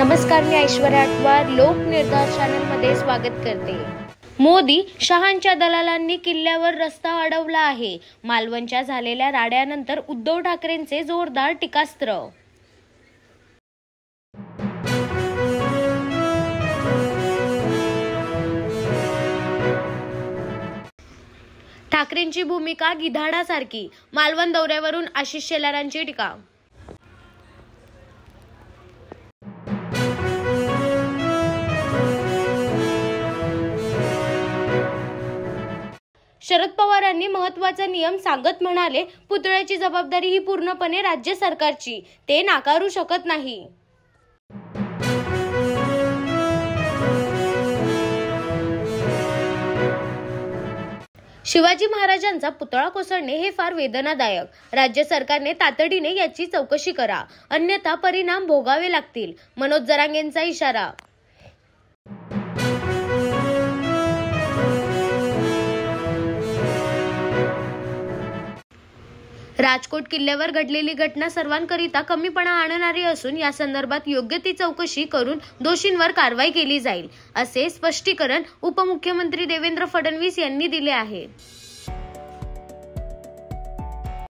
नमस्कार, मी ऐश्वर्या अटवार लोकनिर्धार चॅनलमध्ये स्वागत करते। मोदी शहांच्या दलालांनी किल्ल्यावर रस्ता अडवला आहे। मालवणच्या झालेल्या राड्यानंतर उद्धव ठाकरेंचे जोरदार टीकास्त्र। ठाकरेंची भूमिका गिधाडासारखी, मालवण दौऱ्यावरून आशिष शेलारांची टीका। शरद पवारांनी महत्त्वाचा नियम सांगत म्हणाले, पुतळ्याची जबाबदारी ही पूर्णपणे राज्य सरकारची, ते नाकारू शकत नाही। शिवाजी महाराजांचा पुतळा कोसळणे हे फार वेदनादायक। राज्य सरकारने तातडीने याची चौकशी करा, अन्यथा परिणाम भोगावे लागतील। मनोज जरांगेंचा इशारा। राजकोट किल्ल्यावर घडलेली घटना सर्वांकरिता कमीपणा आणणारी असून या संदर्भात योग्य ती चौकशी करून दोषींवर कारवाई केली जाईल, असे स्पष्टीकरण उपमुख्यमंत्री देवेंद्र फडणवीस यांनी दिले आहे।